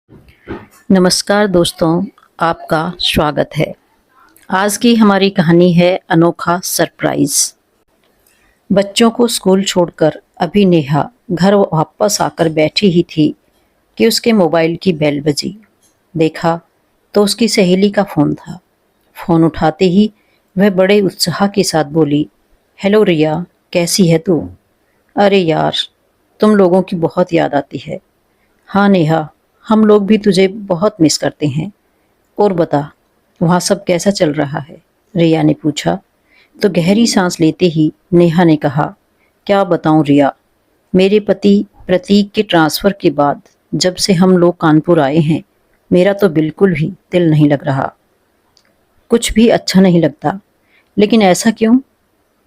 नमस्कार दोस्तों, आपका स्वागत है। आज की हमारी कहानी है अनोखा सरप्राइज। बच्चों को स्कूल छोड़कर अभी नेहा घर वापस आकर बैठी ही थी कि उसके मोबाइल की बेल बजी। देखा तो उसकी सहेली का फ़ोन था। फ़ोन उठाते ही वह बड़े उत्साह के साथ बोली, हेलो रिया, कैसी है तू? अरे यार, तुम लोगों की बहुत याद आती है। हाँ नेहा, हम लोग भी तुझे बहुत मिस करते हैं। और बता, वहाँ सब कैसा चल रहा है? रिया ने पूछा। तो गहरी सांस लेते ही नेहा ने कहा, क्या बताऊं रिया, मेरे पति प्रतीक के ट्रांसफ़र के बाद जब से हम लोग कानपुर आए हैं, मेरा तो बिल्कुल भी दिल नहीं लग रहा। कुछ भी अच्छा नहीं लगता। लेकिन ऐसा क्यों?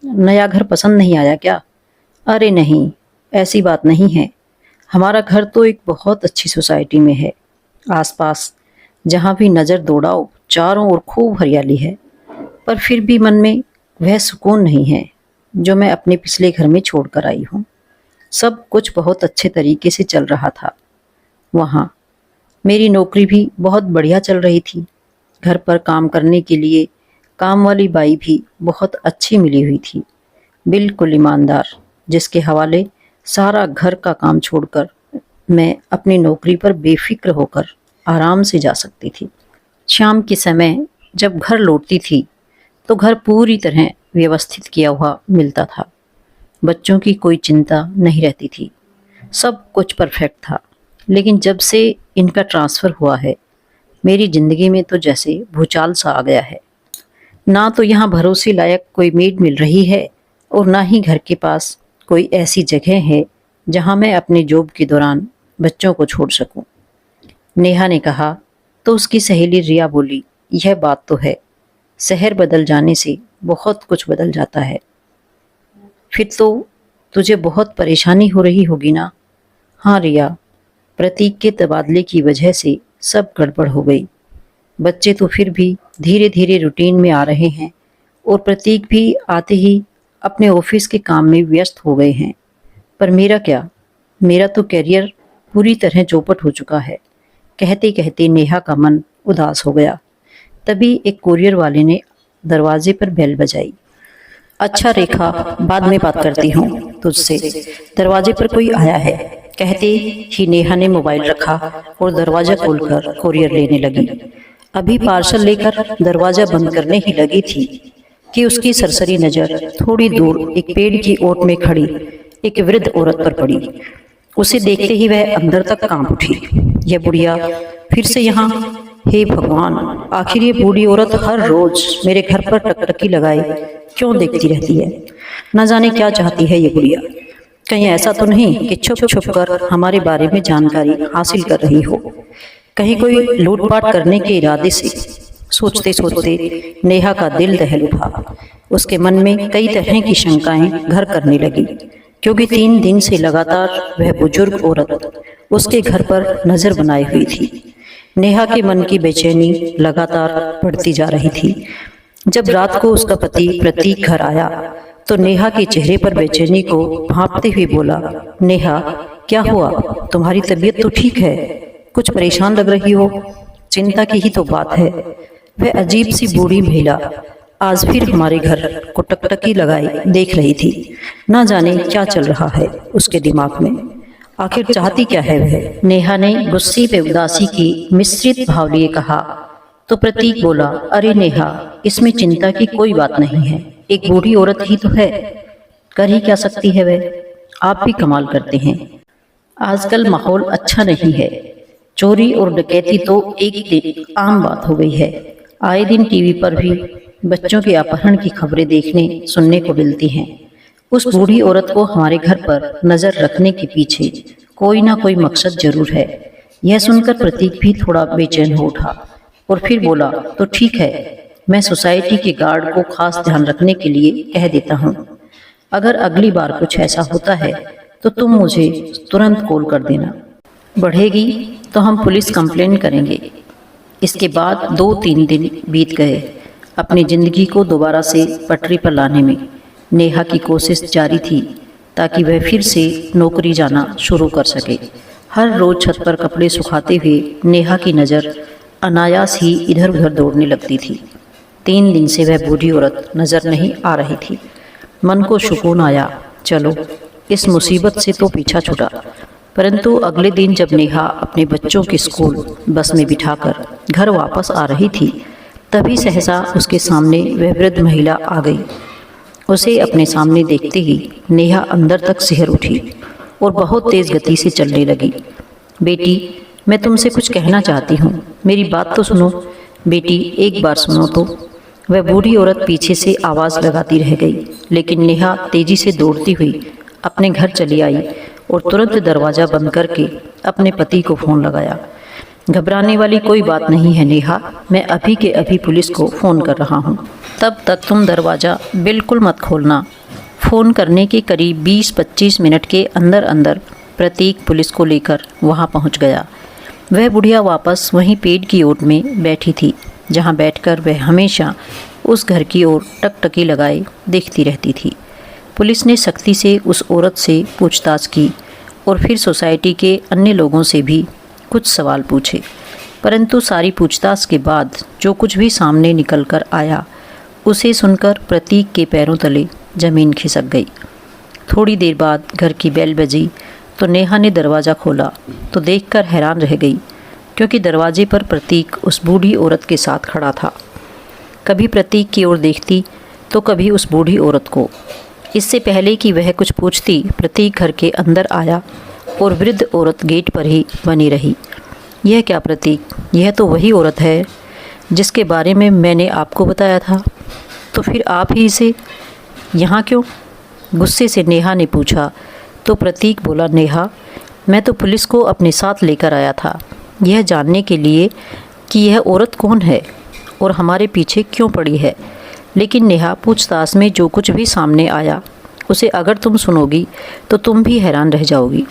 नया घर पसंद नहीं आया क्या? अरे नहीं, ऐसी बात नहीं है। हमारा घर तो एक बहुत अच्छी सोसाइटी में है। आसपास जहाँ भी नज़र दौड़ाओ चारों ओर खूब हरियाली है। पर फिर भी मन में वह सुकून नहीं है जो मैं अपने पिछले घर में छोड़कर आई हूँ। सब कुछ बहुत अच्छे तरीके से चल रहा था वहाँ। मेरी नौकरी भी बहुत बढ़िया चल रही थी। घर पर काम करने के लिए काम वाली बाई भी बहुत अच्छी मिली हुई थी, बिल्कुल ईमानदार, जिसके हवाले सारा घर का काम छोड़कर मैं अपनी नौकरी पर बेफिक्र होकर आराम से जा सकती थी। शाम के समय जब घर लौटती थी तो घर पूरी तरह व्यवस्थित किया हुआ मिलता था। बच्चों की कोई चिंता नहीं रहती थी। सब कुछ परफेक्ट था। लेकिन जब से इनका ट्रांसफ़र हुआ है, मेरी ज़िंदगी में तो जैसे भूचाल सा आ गया है। ना तो यहाँ भरोसे लायक कोई मेड मिल रही है और ना ही घर के पास कोई ऐसी जगह है जहाँ मैं अपने जॉब के दौरान बच्चों को छोड़ सकूं। नेहा ने कहा तो उसकी सहेली रिया बोली, यह बात तो है, शहर बदल जाने से बहुत कुछ बदल जाता है। फिर तो तुझे बहुत परेशानी हो रही होगी ना? हाँ रिया, प्रतीक के तबादले की वजह से सब गड़बड़ हो गई। बच्चे तो फिर भी धीरे धीरे रूटीन में आ रहे हैं और प्रतीक भी आते ही अपने ऑफिस के काम में व्यस्त हो गए हैं। पर मेरा क्या, मेरा तो करियर पूरी तरह चौपट हो चुका है। कहते कहते नेहा का मन उदास हो गया। तभी एक कुरियर वाले ने दरवाजे पर बेल बजाई। अच्छा रेखा, बाद में बात करती हूँ तुझसे, दरवाजे पर कोई आया है, कहते ही नेहा ने मोबाइल रखा और दरवाजा खोलकर कुरियर लेने लगी। अभी पार्सल लेकर दरवाजा बंद करने ही लगी थी कि उसकी सरसरी नज़र थोड़ी दूर एक पेड़ की ओट में खड़ी एक वृद्ध औरत पर पड़ी। उसे देखते ही वह अंदर तक कांप उठी। यह बुढ़िया फिर से यहाँ? हे भगवान, आखिर ये बूढ़ी औरत हर रोज मेरे घर पर टकटकी लगाए क्यों देखती रहती है? न जाने क्या चाहती है ये बुढ़िया। कहीं ऐसा तो नहीं कि छुप छुप कर हमारे बारे में जानकारी हासिल कर रही हो? कहीं कोई लूटपाट करने के इरादे से? सोचते सोचते नेहा का दिल दहल उठा। उसके मन में कई तरह की शंकाएं घर करने लगी, क्योंकि 3 दिन से लगातार वह बुजुर्ग औरत उसके घर पर नजर बनाए हुई थी। नेहा के मन की बेचैनी लगातार बढ़ती जा रही थी। जब रात को उसका पति प्रतीक घर आया तो नेहा के चेहरे पर बेचैनी को भांपते हुए बोला, नेहा क्या हुआ? तुम्हारी तबीयत तो ठीक है, कुछ परेशान लग रही हो। चिंता की ही तो बात है। वह अजीब सी बूढ़ी महिला आज फिर हमारे घर को टकटकी लगाई देख रही थी। ना जाने क्या चल रहा है उसके दिमाग में। आखिर चाहती क्या है वह? नेहा ने गुस्से पे उदासी की मिश्रित भाव लिए कहा। तो प्रतीक बोला, अरे नेहा, इसमें चिंता की कोई बात नहीं है, एक बूढ़ी औरत ही तो है, कर ही क्या सकती है वह। आप भी कमाल करते हैं। आजकल माहौल अच्छा नहीं है। चोरी और डकैती तो एक आम बात हो गई है। आए दिन टीवी पर भी बच्चों के अपहरण की खबरें देखने सुनने को मिलती हैं। उस बूढ़ी औरत को हमारे घर पर नजर रखने के पीछे कोई ना कोई मकसद जरूर है। यह सुनकर प्रतीक भी थोड़ा बेचैन हो उठा और फिर बोला, तो ठीक है, मैं सोसाइटी के गार्ड को खास ध्यान रखने के लिए कह देता हूँ। अगर अगली बार कुछ ऐसा होता है तो तुम मुझे तुरंत कॉल कर देना। बढ़ेगी तो हम पुलिस कंप्लेन करेंगे। इसके बाद 2-3 दिन बीत गए। अपनी जिंदगी को दोबारा से पटरी पर लाने में नेहा की कोशिश जारी थी ताकि वह फिर से नौकरी जाना शुरू कर सके। हर रोज छत पर कपड़े सुखाते हुए नेहा की नज़र अनायास ही इधर उधर दौड़ने लगती थी। 3 दिन से वह बूढ़ी औरत नज़र नहीं आ रही थी। मन को सुकून आया, चलो इस मुसीबत से तो पीछा छुटा। परंतु अगले दिन जब नेहा अपने बच्चों की स्कूल बस में बिठाकर घर वापस आ रही थी, तभी सहसा उसके सामने वह वृद्ध महिला आ गई। उसे अपने सामने देखते ही नेहा अंदर तक सिहर उठी और बहुत तेज गति से चलने लगी। बेटी, मैं तुमसे कुछ कहना चाहती हूँ, मेरी बात तो सुनो। बेटी, एक बार सुनो तो। वह बूढ़ी औरत पीछे से आवाज़ लगाती रह गई, लेकिन नेहा तेजी से दौड़ती हुई अपने घर चली आई और तुरंत दरवाज़ा बंद करके अपने पति को फ़ोन लगाया। घबराने वाली कोई बात नहीं है नेहा, मैं अभी के अभी पुलिस को फ़ोन कर रहा हूँ। तब तक तुम दरवाज़ा बिल्कुल मत खोलना। फ़ोन करने के करीब 20-25 मिनट के अंदर अंदर प्रतीक पुलिस को लेकर वहाँ पहुँच गया। वह बुढ़िया वापस वहीं पेड़ की ओट में बैठी थी, जहाँ बैठकर वह हमेशा उस घर की ओर टकटकी लगाए देखती रहती थी। पुलिस ने सख्ती से उस औरत से पूछताछ की और फिर सोसाइटी के अन्य लोगों से भी कुछ सवाल पूछे, परंतु सारी पूछताछ के बाद जो कुछ भी सामने निकल कर आया, उसे सुनकर प्रतीक के पैरों तले ज़मीन खिसक गई। थोड़ी देर बाद घर की बेल बजी तो नेहा ने दरवाज़ा खोला तो देखकर हैरान रह गई, क्योंकि दरवाजे पर प्रतीक उस बूढ़ी औरत के साथ खड़ा था। कभी प्रतीक की ओर देखती तो कभी उस बूढ़ी औरत को। इससे पहले कि वह कुछ पूछती, प्रतीक घर के अंदर आया और वृद्ध औरत गेट पर ही बनी रही। यह क्या प्रतीक, यह तो वही औरत है जिसके बारे में मैंने आपको बताया था, तो फिर आप ही इसे यहाँ क्यों? गुस्से से नेहा ने पूछा तो प्रतीक बोला, नेहा, मैं तो पुलिस को अपने साथ लेकर आया था, यह जानने के लिए कि यह औरत कौन है और हमारे पीछे क्यों पड़ी है। लेकिन नेहा, पूछताछ में जो कुछ भी सामने आया उसे अगर तुम सुनोगी तो तुम भी हैरान रह जाओगी।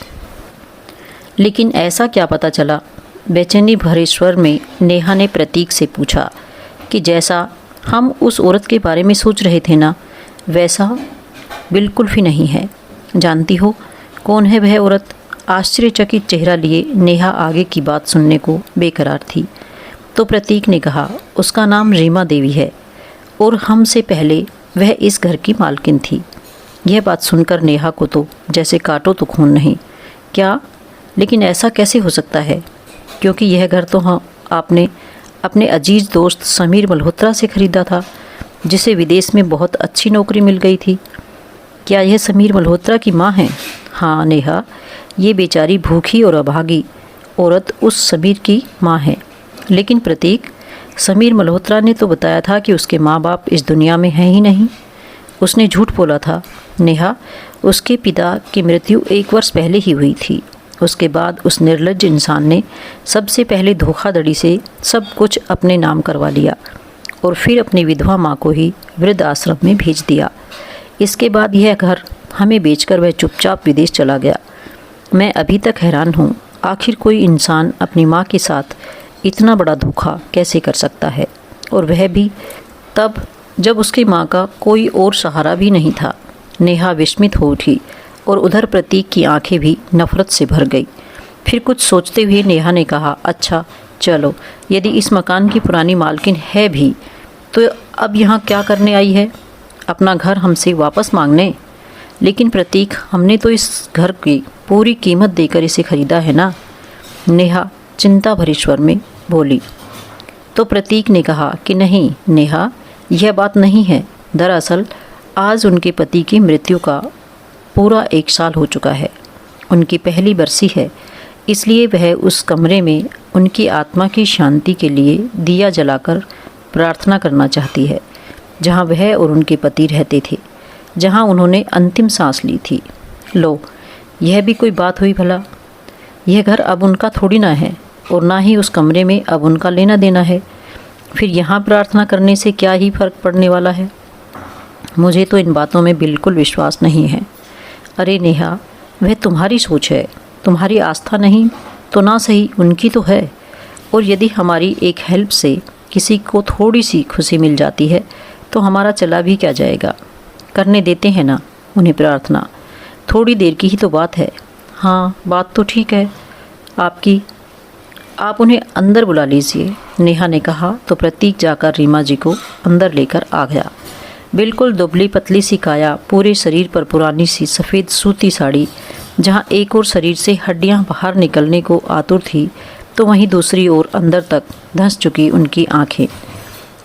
लेकिन ऐसा क्या पता चला? बेचैनी भरे स्वर में नेहा ने प्रतीक से पूछा कि जैसा हम उस औरत के बारे में सोच रहे थे ना, वैसा बिल्कुल भी नहीं है। जानती हो कौन है वह औरत? आश्चर्यचकित चेहरा लिए नेहा आगे की बात सुनने को बेकरार थी। तो प्रतीक ने कहा, उसका नाम रीमा देवी है और हमसे पहले वह इस घर की मालकिन थी। यह बात सुनकर नेहा को तो जैसे काटो तो खून नहीं। क्या? लेकिन ऐसा कैसे हो सकता है? क्योंकि यह घर तो आपने अपने अजीज़ दोस्त समीर मल्होत्रा से ख़रीदा था, जिसे विदेश में बहुत अच्छी नौकरी मिल गई थी। क्या यह समीर मल्होत्रा की माँ है? हाँ नेहा, ये बेचारी भूखी और अभागी औरत उस समीर की माँ है। लेकिन प्रतीक, समीर मल्होत्रा ने तो बताया था कि उसके माँ बाप इस दुनिया में हैं ही नहीं। उसने झूठ बोला था नेहा। उसके पिता की मृत्यु 1 वर्ष पहले ही हुई थी। उसके बाद उस निर्लज्ज इंसान ने सबसे पहले धोखाधड़ी से सब कुछ अपने नाम करवा लिया और फिर अपनी विधवा माँ को ही वृद्ध आश्रम में भेज दिया। इसके बाद यह घर हमें बेचकर वह चुपचाप विदेश चला गया। मैं अभी तक हैरान हूँ, आखिर कोई इंसान अपनी माँ के साथ इतना बड़ा धोखा कैसे कर सकता है, और वह भी तब जब उसकी माँ का कोई और सहारा भी नहीं था। नेहा विस्मित हो उठी और उधर प्रतीक की आंखें भी नफरत से भर गई। फिर कुछ सोचते हुए नेहा ने कहा, अच्छा चलो, यदि इस मकान की पुरानी मालकिन है भी तो अब यहाँ क्या करने आई है? अपना घर हमसे वापस मांगने? लेकिन प्रतीक, हमने तो इस घर की पूरी कीमत देकर इसे ख़रीदा है ना, नेहा चिंता भरे स्वर में बोली। तो प्रतीक ने कहा कि नहीं नेहा, यह बात नहीं है। दरअसल आज उनके पति की मृत्यु का पूरा 1 साल हो चुका है। उनकी पहली बरसी है, इसलिए वह उस कमरे में उनकी आत्मा की शांति के लिए दिया जलाकर प्रार्थना करना चाहती है, जहाँ वह और उनके पति रहते थे, जहाँ उन्होंने अंतिम सांस ली थी। लो, यह भी कोई बात हुई भला? यह घर अब उनका थोड़ी ना है और ना ही उस कमरे में अब उनका लेना देना है। फिर यहाँ प्रार्थना करने से क्या ही फ़र्क पड़ने वाला है? मुझे तो इन बातों में बिल्कुल विश्वास नहीं है। अरे नेहा, वह तुम्हारी सोच है, तुम्हारी आस्था नहीं तो ना सही उनकी तो है। और यदि हमारी एक हेल्प से किसी को थोड़ी सी खुशी मिल जाती है तो हमारा चला भी क्या जाएगा। करने देते हैं ना उन्हें प्रार्थना, थोड़ी देर की ही तो बात है। हाँ, बात तो ठीक है, आप उन्हें अंदर बुला लीजिए, नेहा ने कहा तो प्रतीक जाकर रीमा जी को अंदर लेकर आ गया। बिल्कुल दुबली पतली सी काया, पूरे शरीर पर पुरानी सी सफ़ेद सूती साड़ी, जहाँ एक और शरीर से हड्डियाँ बाहर निकलने को आतुर थी तो वहीं दूसरी ओर अंदर तक धंस चुकी उनकी आंखें।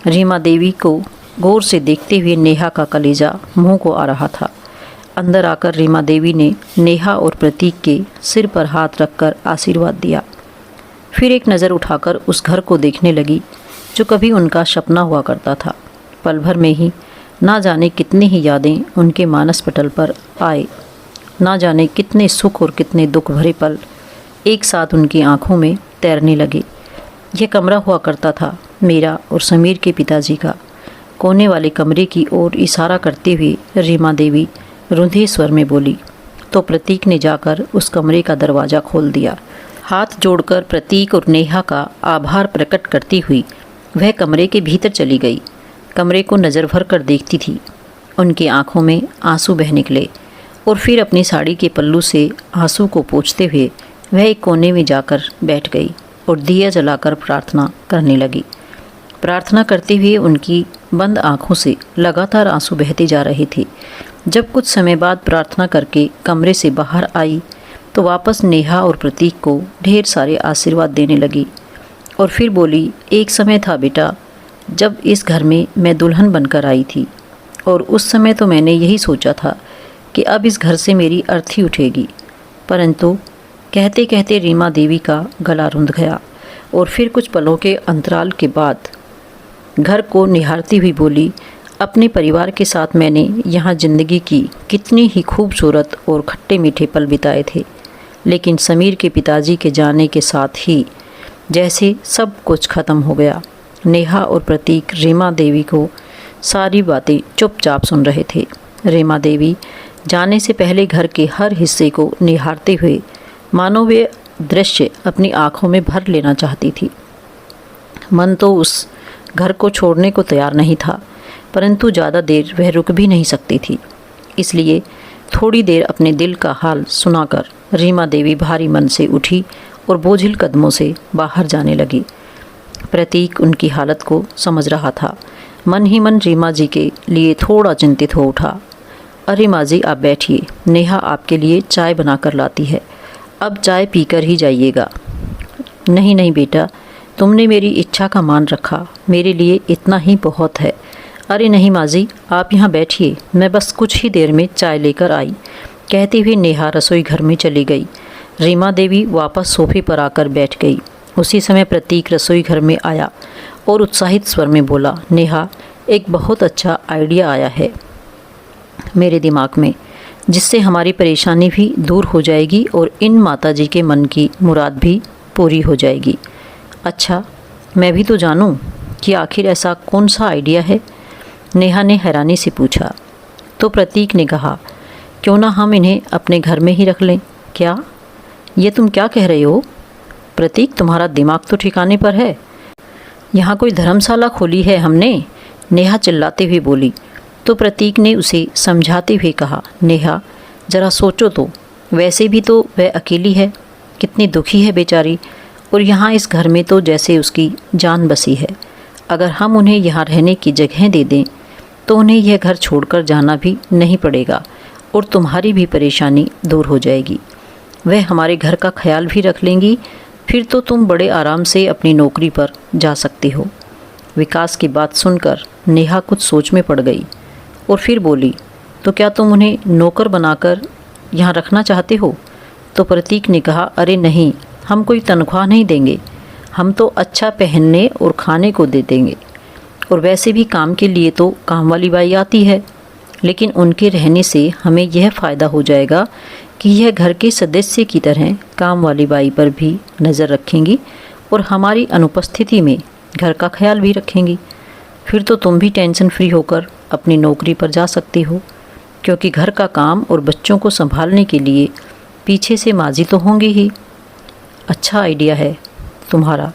रीमा देवी को गौर से देखते हुए नेहा का कलेजा मुंह को आ रहा था। अंदर आकर रीमा देवी ने नेहा और प्रतीक के सिर पर हाथ रखकर आशीर्वाद दिया। फिर एक नज़र उठाकर उस घर को देखने लगी जो कभी उनका सपना हुआ करता था। पल भर में ही ना जाने कितनी ही यादें उनके मानस पटल पर आए, ना जाने कितने सुख और कितने दुख भरे पल एक साथ उनकी आंखों में तैरने लगे। यह कमरा हुआ करता था मेरा और समीर के पिताजी का। कोने वाले कमरे की ओर इशारा करते हुए रीमा देवी रुंधे स्वर में बोली तो प्रतीक ने जाकर उस कमरे का दरवाज़ा खोल दिया। हाथ जोड़कर प्रतीक और नेहा का आभार प्रकट करती हुई वह कमरे के भीतर चली गई। कमरे को नज़र भर कर देखती थी। उनकी आंखों में आंसू बह निकले और फिर अपनी साड़ी के पल्लू से आंसू को पोंछते हुए वह एक कोने में जाकर बैठ गई और दिया जलाकर प्रार्थना करने लगी। प्रार्थना करते हुए उनकी बंद आंखों से लगातार आंसू बहते जा रहे थे। जब कुछ समय बाद प्रार्थना करके कमरे से बाहर आई तो वापस नेहा और प्रतीक को ढेर सारे आशीर्वाद देने लगी और फिर बोली, एक समय था बेटा जब इस घर में मैं दुल्हन बनकर आई थी और उस समय तो मैंने यही सोचा था कि अब इस घर से मेरी अर्थी उठेगी, परंतु कहते कहते रीमा देवी का गला रुंध गया और फिर कुछ पलों के अंतराल के बाद घर को निहारती हुई बोली, अपने परिवार के साथ मैंने यहाँ ज़िंदगी की कितनी ही खूबसूरत और खट्टे मीठे पल बिताए थे, लेकिन समीर के पिताजी के जाने के साथ ही जैसे सब कुछ ख़त्म हो गया। नेहा और प्रतीक रीमा देवी को सारी बातें चुपचाप सुन रहे थे। रीमा देवी जाने से पहले घर के हर हिस्से को निहारते हुए मानो वे दृश्य अपनी आँखों में भर लेना चाहती थी। मन तो उस घर को छोड़ने को तैयार नहीं था, परंतु ज़्यादा देर वह रुक भी नहीं सकती थी। इसलिए थोड़ी देर अपने दिल का हाल सुनाकर रीमा देवी भारी मन से उठी और बोझिल कदमों से बाहर जाने लगी। प्रतीक उनकी हालत को समझ रहा था। मन ही मन रीमा जी के लिए थोड़ा चिंतित हो उठा। अरे माँ जी आप बैठिए, नेहा आपके लिए चाय बना कर लाती है, अब चाय पीकर ही जाइएगा। नहीं नहीं बेटा, तुमने मेरी इच्छा का मान रखा, मेरे लिए इतना ही बहुत है। अरे नहीं माँ जी आप यहाँ बैठिए, मैं बस कुछ ही देर में चाय लेकर आई, कहती हुई नेहा रसोई घर में चली गई। रीमा देवी वापस सोफे पर आकर बैठ गई। उसी समय प्रतीक रसोई घर में आया और उत्साहित स्वर में बोला, नेहा एक बहुत अच्छा आइडिया आया है मेरे दिमाग में, जिससे हमारी परेशानी भी दूर हो जाएगी और इन माताजी के मन की मुराद भी पूरी हो जाएगी। अच्छा, मैं भी तो जानूं कि आखिर ऐसा कौन सा आइडिया है, नेहा ने हैरानी से पूछा। तो प्रतीक ने कहा, क्यों ना हम इन्हें अपने घर में ही रख लें। क्या, ये तुम क्या कह रहे हो प्रतीक, तुम्हारा दिमाग तो ठिकाने पर है। यहाँ कोई धर्मशाला खोली है हमने, नेहा चिल्लाते हुए बोली। तो प्रतीक ने उसे समझाते हुए कहा, नेहा ज़रा सोचो तो, वैसे भी तो वह अकेली है, कितनी दुखी है बेचारी, और यहाँ इस घर में तो जैसे उसकी जान बसी है। अगर हम उन्हें यहाँ रहने की जगह दे दें तो उन्हें यह घर छोड़कर जाना भी नहीं पड़ेगा और तुम्हारी भी परेशानी दूर हो जाएगी। वह हमारे घर का ख्याल भी रख लेंगी, फिर तो तुम बड़े आराम से अपनी नौकरी पर जा सकती हो। विकास की बात सुनकर नेहा कुछ सोच में पड़ गई और फिर बोली, तो क्या तुम उन्हें नौकर बनाकर यहाँ रखना चाहते हो। तो प्रतीक ने कहा, अरे नहीं, हम कोई तनख्वाह नहीं देंगे, हम तो अच्छा पहनने और खाने को दे देंगे, और वैसे भी काम के लिए तो काम वाली बाई आती है, लेकिन उनके रहने से हमें यह फ़ायदा हो जाएगा कि यह घर के सदस्य की तरह काम वाली बाई पर भी नज़र रखेंगी और हमारी अनुपस्थिति में घर का ख्याल भी रखेंगी। फिर तो तुम भी टेंशन फ्री होकर अपनी नौकरी पर जा सकती हो, क्योंकि घर का काम और बच्चों को संभालने के लिए पीछे से माँ जी तो होंगी ही। अच्छा आइडिया है तुम्हारा,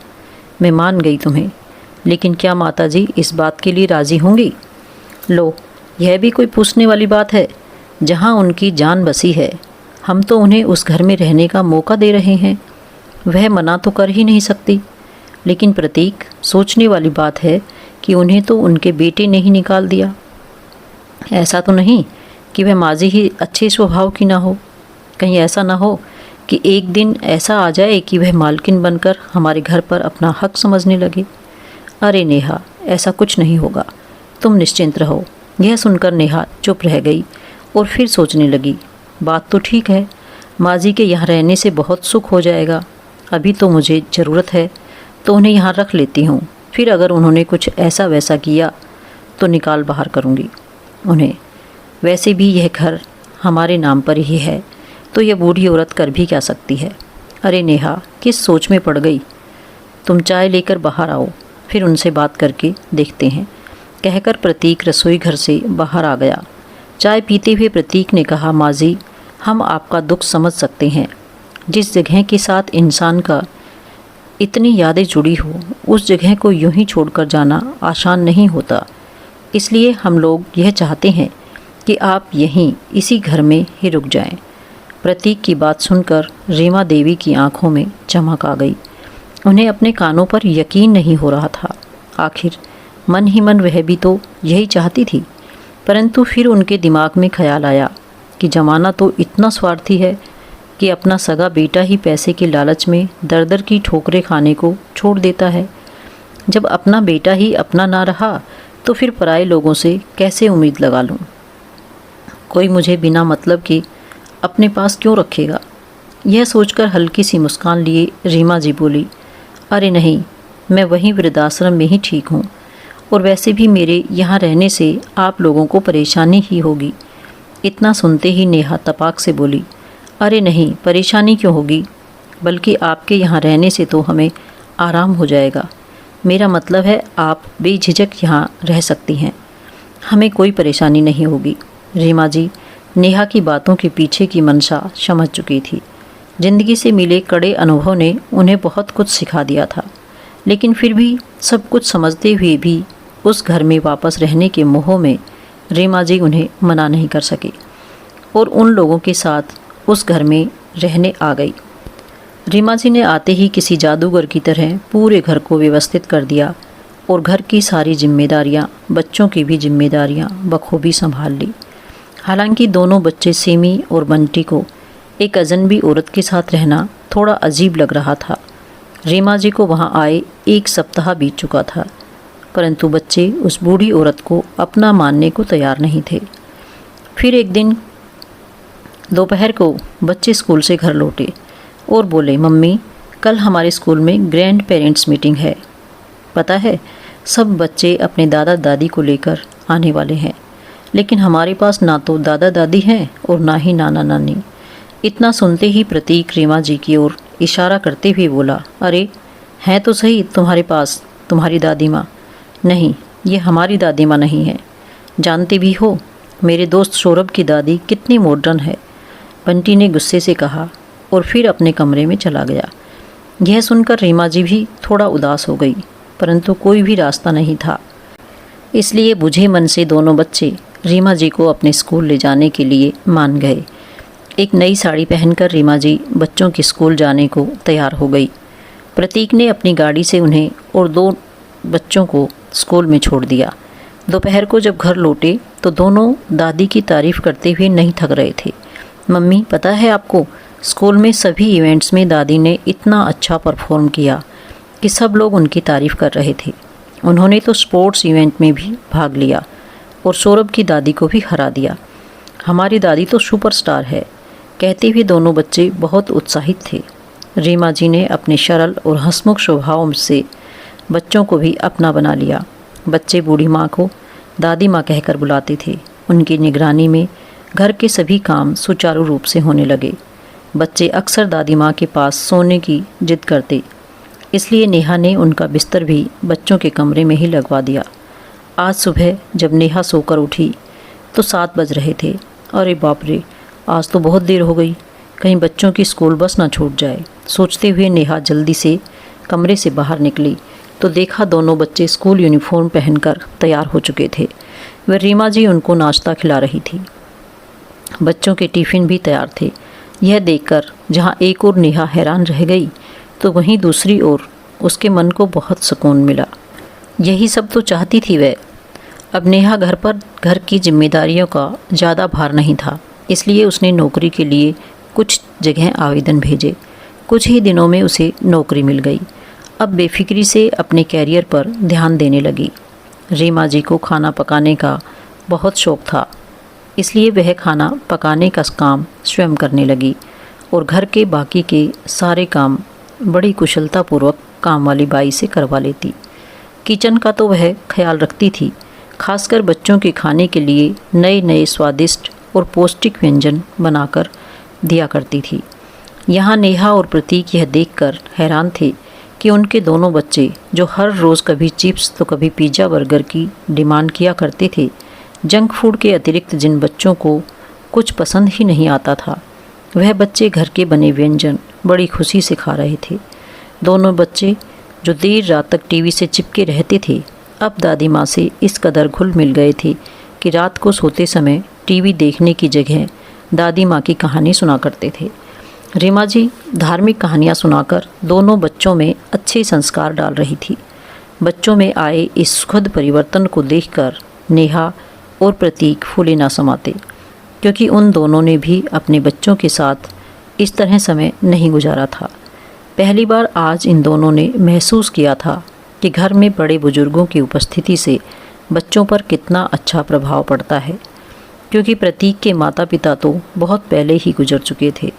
मैं मान गई तुम्हें, लेकिन क्या माताजी इस बात के लिए राज़ी होंगी। लो, यह भी कोई पूछने वाली बात है, जहाँ उनकी जान बसी है, हम तो उन्हें उस घर में रहने का मौका दे रहे हैं। वह मना तो कर ही नहीं सकती। लेकिन प्रतीक, सोचने वाली बात है कि उन्हें तो उनके बेटे ने ही निकाल दिया। ऐसा तो नहीं कि वह माजी ही अच्छे स्वभाव की ना हो। कहीं ऐसा ना हो कि एक दिन ऐसा आ जाए कि वह मालकिन बनकर हमारे घर पर अपना हक समझने लगे। अरे नेहा, ऐसा कुछ नहीं होगा, तुम निश्चिंत रहो। यह सुनकर नेहा चुप रह गई और फिर सोचने लगी, बात तो ठीक है, माजी के यहाँ रहने से बहुत सुख हो जाएगा। अभी तो मुझे ज़रूरत है तो उन्हें यहाँ रख लेती हूँ, फिर अगर उन्होंने कुछ ऐसा वैसा किया तो निकाल बाहर करूँगी उन्हें। वैसे भी यह घर हमारे नाम पर ही है, तो यह बूढ़ी औरत कर भी क्या सकती है। अरे नेहा, किस सोच में पड़ गई? तुम चाय लेकर बाहर आओ, फिर उनसे बात करके देखते हैं, कहकर प्रतीक रसोई घर से बाहर आ गया। चाय पीते हुए प्रतीक ने कहा, माजी, हम आपका दुख समझ सकते हैं। जिस जगह के साथ इंसान का इतनी यादें जुड़ी हो, उस जगह को यूं ही छोड़कर जाना आसान नहीं होता। इसलिए हम लोग यह चाहते हैं कि आप यहीं इसी घर में ही रुक जाएं। प्रतीक की बात सुनकर रीमा देवी की आंखों में चमक आ गई। उन्हें अपने कानों पर यकीन नहीं हो रहा था। आखिर मन ही मन वह भी तो यही चाहती थी। परंतु फिर उनके दिमाग में ख्याल आया कि ज़माना तो इतना स्वार्थी है कि अपना सगा बेटा ही पैसे के लालच में दर दर की ठोकरें खाने को छोड़ देता है। जब अपना बेटा ही अपना ना रहा तो फिर पराए लोगों से कैसे उम्मीद लगा लूं? कोई मुझे बिना मतलब के अपने पास क्यों रखेगा? यह सोचकर हल्की सी मुस्कान लिए रीमा जी बोली, अरे नहीं, मैं वहीं वृद्धाश्रम में ही ठीक हूँ, और वैसे भी मेरे यहाँ रहने से आप लोगों को परेशानी ही होगी। इतना सुनते ही नेहा तपाक से बोली, अरे नहीं, परेशानी क्यों होगी, बल्कि आपके यहाँ रहने से तो हमें आराम हो जाएगा। मेरा मतलब है आप बेझिझक यहाँ रह सकती हैं, हमें कोई परेशानी नहीं होगी। रीमा जी नेहा की बातों के पीछे की मंशा समझ चुकी थी। जिंदगी से मिले कड़े अनुभव ने उन्हें बहुत कुछ सिखा दिया था, लेकिन फिर भी सब कुछ समझते हुए भी उस घर में वापस रहने के मोह में रीमा जी उन्हें मना नहीं कर सके और उन लोगों के साथ उस घर में रहने आ गई। रीमा जी ने आते ही किसी जादूगर की तरह पूरे घर को व्यवस्थित कर दिया और घर की सारी जिम्मेदारियां, बच्चों की भी जिम्मेदारियां बखूबी संभाल ली। हालांकि दोनों बच्चे सेमी और बंटी को एक अजनबी औरत के साथ रहना थोड़ा अजीब लग रहा था। रीमा जी को वहां आए 1 सप्ताह बीत चुका था, परंतु बच्चे उस बूढ़ी औरत को अपना मानने को तैयार नहीं थे। फिर एक दिन दोपहर को बच्चे स्कूल से घर लौटे और बोले, मम्मी, कल हमारे स्कूल में ग्रैंड पेरेंट्स मीटिंग है। पता है, सब बच्चे अपने दादा दादी को लेकर आने वाले हैं, लेकिन हमारे पास ना तो दादा दादी हैं और ना ही नाना नानी। इतना सुनते ही प्रतीक रीमा जी की ओर इशारा करते हुए बोला, अरे हैं तो सही तुम्हारे पास तुम्हारी दादी माँ। नहीं, ये हमारी दादी माँ नहीं है। जानते भी हो मेरे दोस्त सौरभ की दादी कितनी मॉडर्न है, बंटी ने गुस्से से कहा और फिर अपने कमरे में चला गया। यह सुनकर रीमा जी भी थोड़ा उदास हो गई, परंतु कोई भी रास्ता नहीं था। इसलिए बुझे मन से दोनों बच्चे रीमा जी को अपने स्कूल ले जाने के लिए मान गए। एक नई साड़ी पहनकर रीमा जी बच्चों के स्कूल जाने को तैयार हो गई। प्रतीक ने अपनी गाड़ी से उन्हें और 2 बच्चों को स्कूल में छोड़ दिया। दोपहर को जब घर लौटे तो दोनों दादी की तारीफ़ करते हुए नहीं थक रहे थे। मम्मी, पता है आपको, स्कूल में सभी इवेंट्स में दादी ने इतना अच्छा परफॉर्म किया कि सब लोग उनकी तारीफ़ कर रहे थे। उन्होंने तो स्पोर्ट्स इवेंट में भी भाग लिया और सौरभ की दादी को भी हरा दिया। हमारी दादी तो सुपरस्टार है। कहते हुए दोनों बच्चे बहुत उत्साहित थे। रीमा जी ने अपने सरल और हंसमुख स्वभाव से बच्चों को भी अपना बना लिया। बच्चे बूढ़ी माँ को दादी माँ कहकर बुलाते थे। उनकी निगरानी में घर के सभी काम सुचारू रूप से होने लगे। बच्चे अक्सर दादी माँ के पास सोने की जिद करते, इसलिए नेहा ने उनका बिस्तर भी बच्चों के कमरे में ही लगवा दिया। आज सुबह जब नेहा सोकर उठी तो 7 बज रहे थे। अरे बाप रे, आज तो बहुत देर हो गई, कहीं बच्चों की स्कूल बस ना छूट जाए। सोचते हुए नेहा जल्दी से कमरे से बाहर निकली तो देखा दोनों बच्चे स्कूल यूनिफॉर्म पहनकर तैयार हो चुके थे। वह रीमा जी उनको नाश्ता खिला रही थी। बच्चों के टिफ़िन भी तैयार थे। यह देखकर जहाँ एक और नेहा हैरान रह गई, तो वहीं दूसरी ओर उसके मन को बहुत सुकून मिला। यही सब तो चाहती थी वह। अब नेहा घर की जिम्मेदारियों का ज़्यादा भार नहीं था, इसलिए उसने नौकरी के लिए कुछ जगह आवेदन भेजे। कुछ ही दिनों में उसे नौकरी मिल गई। अब बेफिक्री से अपने कैरियर पर ध्यान देने लगी। रीमा जी को खाना पकाने का बहुत शौक़ था, इसलिए वह खाना पकाने का काम स्वयं करने लगी और घर के बाकी के सारे काम बड़ी कुशलतापूर्वक काम वाली बाई से करवा लेती। किचन का तो वह ख्याल रखती थी, खासकर बच्चों के खाने के लिए नए नए स्वादिष्ट और पौष्टिक व्यंजन बनाकर दिया करती थी। यहाँ नेहा और प्रतीक यह देखकर हैरान थे कि उनके दोनों बच्चे, जो हर रोज़ कभी चिप्स तो कभी पिज़्ज़ा बर्गर की डिमांड किया करते थे, जंक फूड के अतिरिक्त जिन बच्चों को कुछ पसंद ही नहीं आता था, वह बच्चे घर के बने व्यंजन बड़ी खुशी से खा रहे थे। दोनों बच्चे जो देर रात तक टीवी से चिपके रहते थे, अब दादी माँ से इस कदर घुल मिल गए थे कि रात को सोते समय टीवी देखने की जगह दादी माँ की कहानी सुना करते थे। रीमा जी धार्मिक कहानियाँ सुनाकर दोनों बच्चों में अच्छे संस्कार डाल रही थी। बच्चों में आए इस सुखद परिवर्तन को देखकर नेहा और प्रतीक फूले ना समाते, क्योंकि उन दोनों ने भी अपने बच्चों के साथ इस तरह समय नहीं गुजारा था। पहली बार आज इन दोनों ने महसूस किया था कि घर में बड़े बुजुर्गों की उपस्थिति से बच्चों पर कितना अच्छा प्रभाव पड़ता है, क्योंकि प्रतीक के माता पिता तो बहुत पहले ही गुजर चुके थे,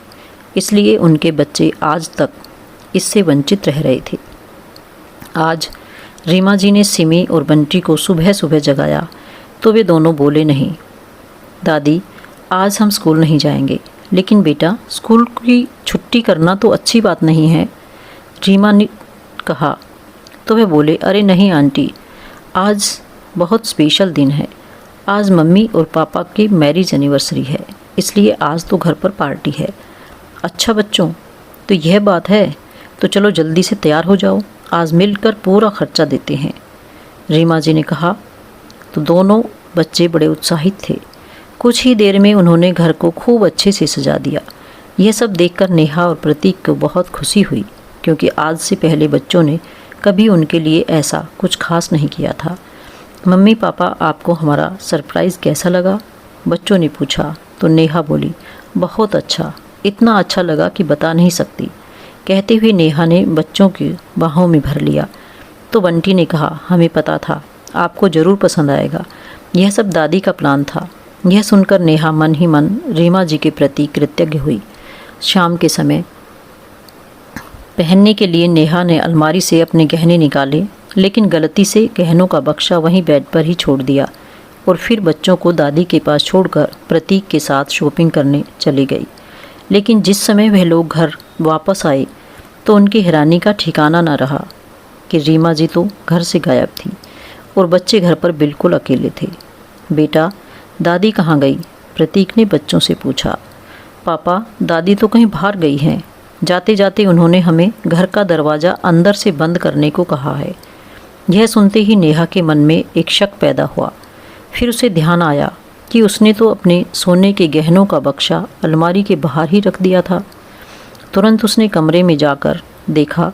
इसलिए उनके बच्चे आज तक इससे वंचित रह रहे थे। आज रीमा जी ने सिमी और बंटी को सुबह सुबह जगाया तो वे दोनों बोले नहीं, दादी आज हम स्कूल नहीं जाएंगे। लेकिन बेटा, स्कूल की छुट्टी करना तो अच्छी बात नहीं है, रीमा ने कहा। तो वे बोले, अरे नहीं आंटी, आज बहुत स्पेशल दिन है। आज मम्मी और पापा की मैरिज एनिवर्सरी है, इसलिए आज तो घर पर पार्टी है। अच्छा बच्चों, तो यह बात है, तो चलो जल्दी से तैयार हो जाओ, आज मिलकर पूरा खर्चा देते हैं, रीमा जी ने कहा। तो दोनों बच्चे बड़े उत्साहित थे। कुछ ही देर में उन्होंने घर को खूब अच्छे से सजा दिया। यह सब देखकर नेहा और प्रतीक को बहुत खुशी हुई, क्योंकि आज से पहले बच्चों ने कभी उनके लिए ऐसा कुछ खास नहीं किया था। मम्मी पापा, आपको हमारा सरप्राइज़ कैसा लगा? बच्चों ने पूछा। तो नेहा बोली, बहुत अच्छा, इतना अच्छा लगा कि बता नहीं सकती। कहते हुए नेहा ने बच्चों की बाहों में भर लिया। तो बंटी ने कहा, हमें पता था आपको ज़रूर पसंद आएगा, यह सब दादी का प्लान था। यह सुनकर नेहा मन ही मन रीमा जी के प्रति कृतज्ञ हुई। शाम के समय पहनने के लिए नेहा ने अलमारी से अपने गहने निकाले, लेकिन गलती से गहनों का बक्सा वहीं बेड पर ही छोड़ दिया और फिर बच्चों को दादी के पास छोड़कर प्रतीक के साथ शॉपिंग करने चली गई। लेकिन जिस समय वह लोग घर वापस आए तो उनकी हैरानी का ठिकाना न रहा कि रीमा जी तो घर से गायब थी और बच्चे घर पर बिल्कुल अकेले थे। बेटा, दादी कहाँ गई? प्रतीक ने बच्चों से पूछा। पापा, दादी तो कहीं बाहर गई हैं। जाते जाते उन्होंने हमें घर का दरवाज़ा अंदर से बंद करने को कहा है। यह सुनते ही नेहा के मन में एक शक पैदा हुआ। फिर उसे ध्यान आया कि उसने तो अपने सोने के गहनों का बक्सा अलमारी के बाहर ही रख दिया था। तुरंत उसने कमरे में जाकर देखा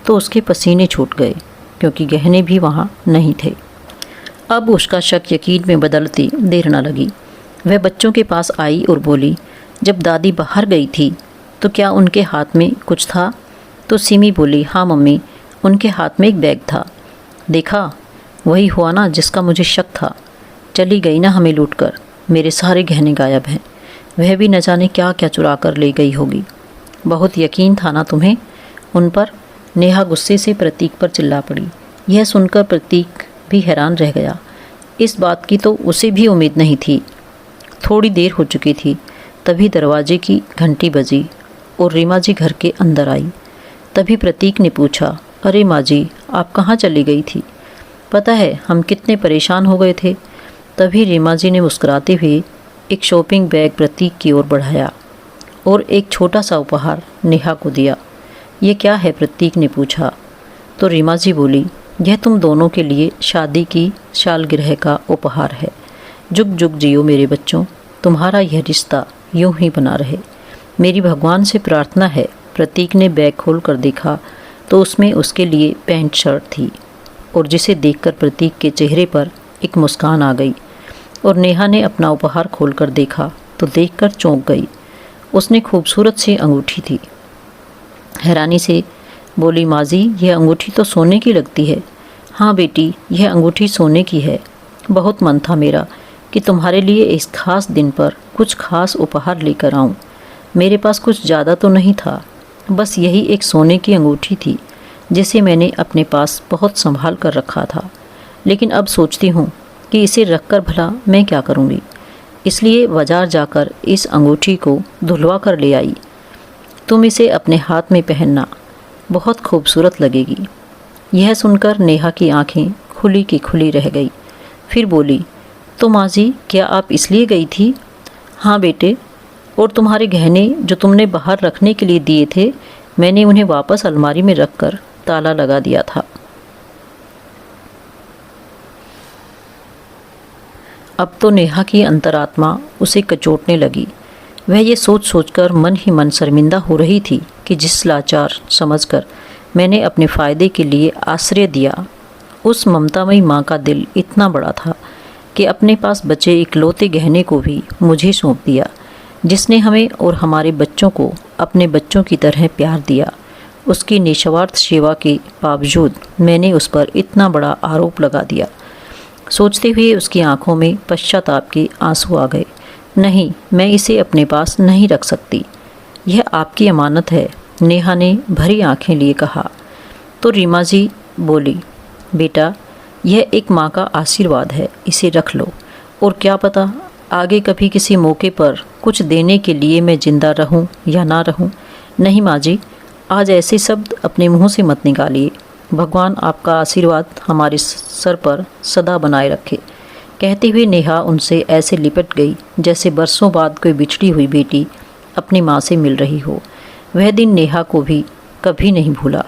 तो उसके पसीने छूट गए, क्योंकि गहने भी वहाँ नहीं थे। अब उसका शक यकीन में बदलती देर न लगी। वह बच्चों के पास आई और बोली, जब दादी बाहर गई थी तो क्या उनके हाथ में कुछ था? तो सिमी बोली, हाँ मम्मी, उनके हाथ में एक बैग था। देखा, वही हुआ ना जिसका मुझे शक था। चली गई ना हमें लूटकर। मेरे सारे गहने गायब हैं। वह भी न जाने क्या क्या चुरा कर ले गई होगी। बहुत यकीन था ना तुम्हें उन पर? नेहा गुस्से से प्रतीक पर चिल्ला पड़ी। यह सुनकर प्रतीक भी हैरान रह गया। इस बात की तो उसे भी उम्मीद नहीं थी। थोड़ी देर हो चुकी थी, तभी दरवाजे की घंटी बजी और रीमा जी घर के अंदर आई। तभी प्रतीक ने पूछा, अरे माँ जी, आप कहाँ चली गई थी? पता है हम कितने परेशान हो गए थे। तभी रीमा जी ने मुस्कुराते हुए एक शॉपिंग बैग प्रतीक की ओर बढ़ाया और एक छोटा सा उपहार नेहा को दिया। ये क्या है? प्रतीक ने पूछा। तो रीमा जी बोली, यह तुम दोनों के लिए शादी की सालगिरह का उपहार है। जुग जुग जियो मेरे बच्चों, तुम्हारा यह रिश्ता यूं ही बना रहे। मेरी भगवान से प्रार्थना है प्रतीक ने बैग खोल कर देखा तो उसमें उसके लिए पैंट शर्ट थी और जिसे देखकर प्रतीक के चेहरे पर एक मुस्कान आ गई। और नेहा ने अपना उपहार खोलकर देखा तो देखकर चौंक गई। उसने खूबसूरत सी अंगूठी थी। हैरानी से बोली, माँ जी, यह अंगूठी तो सोने की लगती है। हाँ बेटी, यह अंगूठी सोने की है। बहुत मन था मेरा कि तुम्हारे लिए इस खास दिन पर कुछ खास उपहार लेकर आऊँ। मेरे पास कुछ ज़्यादा तो नहीं था, बस यही एक सोने की अंगूठी थी जिसे मैंने अपने पास बहुत संभाल कर रखा था। लेकिन अब सोचती हूँ कि इसे रखकर भला मैं क्या करूँगी, इसलिए बाजार जाकर इस अंगूठी को धुलवा कर ले आई। तुम इसे अपने हाथ में पहनना, बहुत खूबसूरत लगेगी। यह सुनकर नेहा की आंखें खुली की खुली रह गई। फिर बोली, तो माँ जी, क्या आप इसलिए गई थी? हाँ बेटे, और तुम्हारे गहने जो तुमने बाहर रखने के लिए दिए थे, मैंने उन्हें वापस अलमारी में रखकर ताला लगा दिया था। अब तो नेहा की अंतरात्मा उसे कचोटने लगी। वह ये सोच सोचकर मन ही मन शर्मिंदा हो रही थी कि जिस लाचार समझकर मैंने अपने फ़ायदे के लिए आश्रय दिया, उस ममतामयी माँ का दिल इतना बड़ा था कि अपने पास बचे इकलौते गहने को भी मुझे सौंप दिया, जिसने हमें और हमारे बच्चों को अपने बच्चों की तरह प्यार दिया। उसकी निस्वार्थ सेवा के बावजूद मैंने उस पर इतना बड़ा आरोप लगा दिया। सोचते हुए उसकी आंखों में पश्चाताप के आंसू आ गए। नहीं, मैं इसे अपने पास नहीं रख सकती। यह आपकी अमानत है, नेहा ने भरी आंखें लिए कहा। तो रीमा जी बोली, बेटा, यह एक माँ का आशीर्वाद है, इसे रख लो। और क्या पता आगे कभी किसी मौके पर कुछ देने के लिए मैं जिंदा रहूं या ना रहूं। नहीं माँ जी, आज ऐसे शब्द अपने मुंह से मत निकालिए। भगवान आपका आशीर्वाद हमारे सर पर सदा बनाए रखे। कहते हुए नेहा उनसे ऐसे लिपट गई जैसे बरसों बाद कोई बिछड़ी हुई बेटी अपनी माँ से मिल रही हो। वह दिन नेहा को भी कभी नहीं भूला,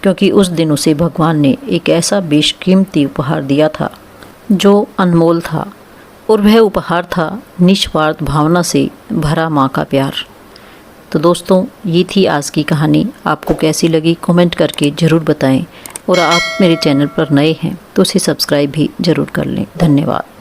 क्योंकि उस दिन उसे भगवान ने एक ऐसा बेशकीमती उपहार दिया था जो अनमोल था, और वह उपहार था निस्वार्थ भावना से भरा माँ का प्यार। तो दोस्तों, ये थी आज की कहानी। आपको कैसी लगी कमेंट करके ज़रूर बताएं, और आप मेरे चैनल पर नए हैं तो उसे सब्सक्राइब भी ज़रूर कर लें। धन्यवाद।